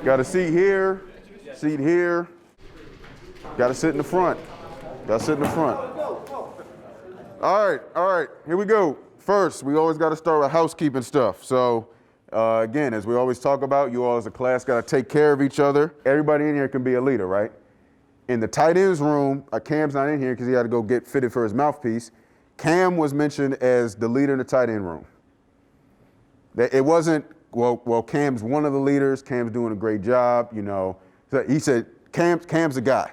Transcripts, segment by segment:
Got a seat here, seat here. Got to sit in the front. Got to sit in the front. All right, here we go. First, we always got to start with housekeeping stuff. So, again, as we always talk about, you all as a class got to take care of each other. Everybody in here can be a leader, right? In the tight ends room, Cam's not in here because he had to go get fitted for his mouthpiece. Cam was mentioned as the leader in the tight end room. It wasn't, well, Cam's one of the leaders. Cam's doing a great job, you know. So he said, Cam's the guy.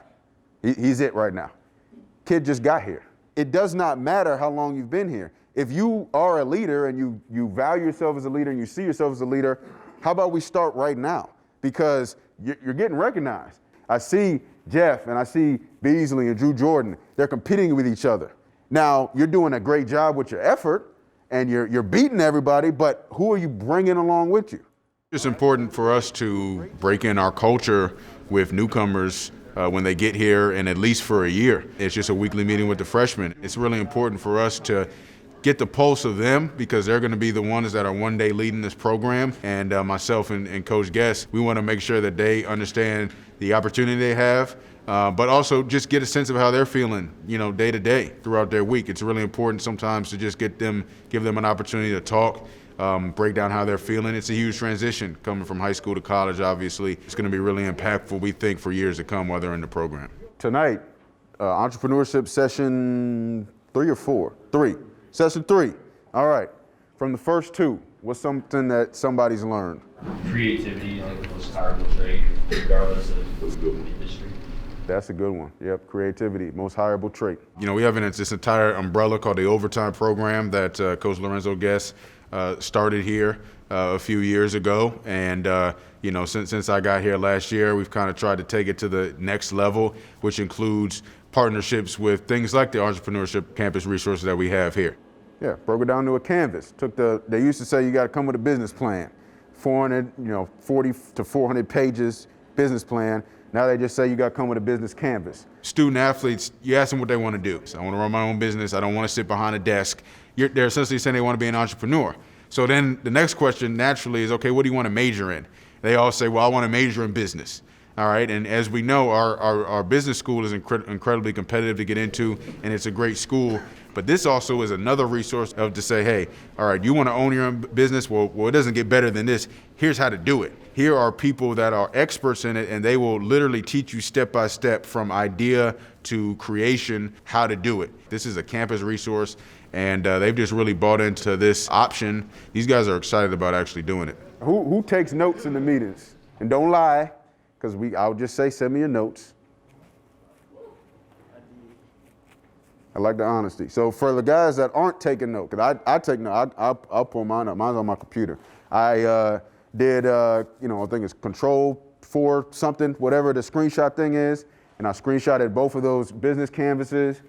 He's it right now. Kid just got here. It does not matter how long you've been here. If you are a leader and you value yourself as a leader and you see yourself as a leader, how about we start right now? Because you're getting recognized. I see Jeff and I see Beasley and Drew Jordan. They're competing with each other. Now, you're doing a great job with your effort and you're beating everybody, but who are you bringing along with you? It's important for us to break in our culture with newcomers when they get here, and at least for a year. It's just a weekly meeting with the freshmen. It's really important for us to get the pulse of them because they're going to be the ones that are one day leading this program. And myself and Coach Guest, we want to make sure that they understand the opportunity they have, but also just get a sense of how they're feeling, you know, day to day throughout their week. It's really important sometimes to just give them an opportunity to talk, break down how they're feeling. It's a huge transition coming from high school to college, obviously. It's going to be really impactful, we think, for years to come while they're in the program. Tonight, entrepreneurship session 3 or 4? 3. Session 3. All right. From the first 2, what's something that somebody's learned? Creativity, like the most powerful trait, regardless of industry. That's a good one. Yep, creativity, most hireable trait. You know, we have this entire umbrella called the Overtime Program that Coach Lorenzo Guest started here a few years ago. And, you know, since I got here last year, we've kind of tried to take it to the next level, which includes partnerships with things like the entrepreneurship campus resources that we have here. Yeah, broke it down to a canvas. They used to say you got to come with a business plan, 40 to 400 pages business plan. Now they just say you got to come with a business canvas. Student athletes, you ask them what they want to do. So I want to run my own business. I don't want to sit behind a desk. They're essentially saying they want to be an entrepreneur. So then the next question naturally is, okay, what do you want to major in? They all say, well, I want to major in business. All right, and as we know, our business school is incredibly competitive to get into, and it's a great school. But this also is another resource to say, hey, all right, you want to own your own business? Well, it doesn't get better than this. Here's how to do it. Here are people that are experts in it, and they will literally teach you step by step from idea to creation how to do it. This is a campus resource, and they've just really bought into this option. These guys are excited about actually doing it. Who takes notes in the meetings? And don't lie. Because I'll just say, send me your notes. I like the honesty. So for the guys that aren't taking notes, because I take notes, I'll pull mine up. Mine's on my computer. I did, I think it's Control 4 something, whatever the screenshot thing is, and I screenshotted both of those business canvases,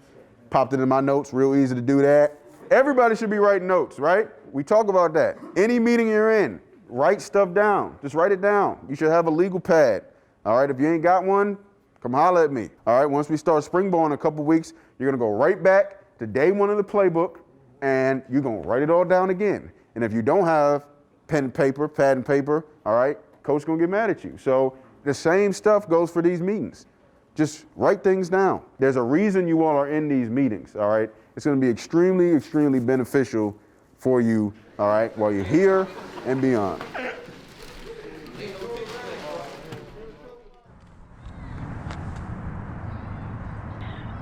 popped it in my notes, real easy to do that. Everybody should be writing notes, right? We talk about that. Any meeting you're in, write stuff down. Just write it down. You should have a legal pad. All right, if you ain't got one, come holler at me. All right, once we start spring ball in a couple weeks, you're gonna go right back to day 1 of the playbook, and you're gonna write it all down again. And if you don't have pen and paper, pad and paper, all right, coach gonna get mad at you. So the same stuff goes for these meetings. Just write things down. There's a reason you all are in these meetings, all right? It's gonna be extremely, extremely beneficial for you, all right, while you're here and beyond.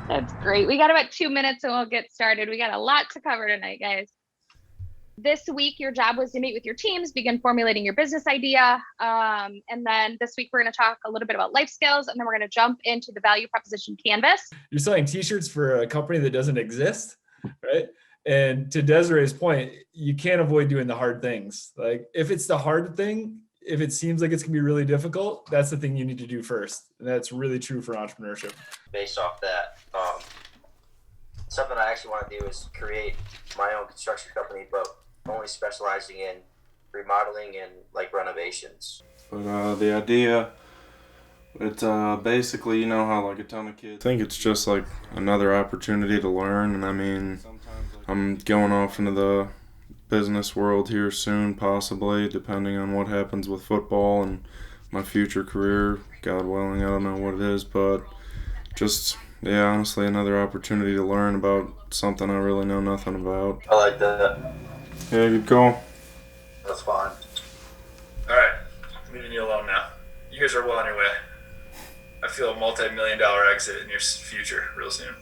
That's great. We got about 2 minutes and we'll get started. We got a lot to cover tonight, guys. This week, your job was to meet with your teams, begin formulating your business idea. And then this week, we're going to talk a little bit about life skills, and then we're going to jump into the value proposition canvas. You're selling t-shirts for a company that doesn't exist, right? And to Desiree's point, you can't avoid doing the hard things. Like if it's the hard thing, if it seems like it's gonna be really difficult, that's the thing you need to do first. And that's really true for entrepreneurship. Based off that, something I actually want to do is create my own construction company, but only specializing in remodeling and like renovations. But the idea, it's basically, you know how like a ton of kids, I think it's just like another opportunity to learn. And I mean, I'm going off into the business world here soon, possibly, depending on what happens with football and my future career, God willing. I don't know what it is, but just, yeah, honestly, another opportunity to learn about something I really know nothing about. I like that. Yeah, good call. That's fine. All right, I'm leaving you alone now. You guys are well on your way. I feel a multi-million-dollar exit in your future real soon.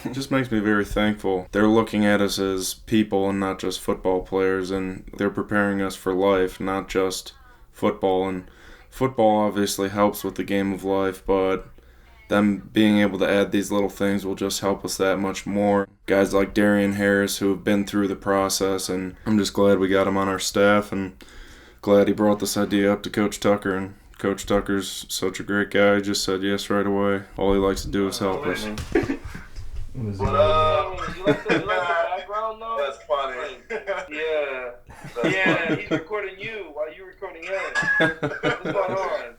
It just makes me very thankful. They're looking at us as people and not just football players, and they're preparing us for life, not just football. And football obviously helps with the game of life, but them being able to add these little things will just help us that much more. Guys like Darien Harris who have been through the process, and I'm just glad we got him on our staff, and glad he brought this idea up to Coach Tucker. And Coach Tucker's such a great guy. He just said yes right away. All he likes to do is help us. What up? You like the background though? That's funny. Yeah. Yeah, he's recording you while you're recording him. What's going on?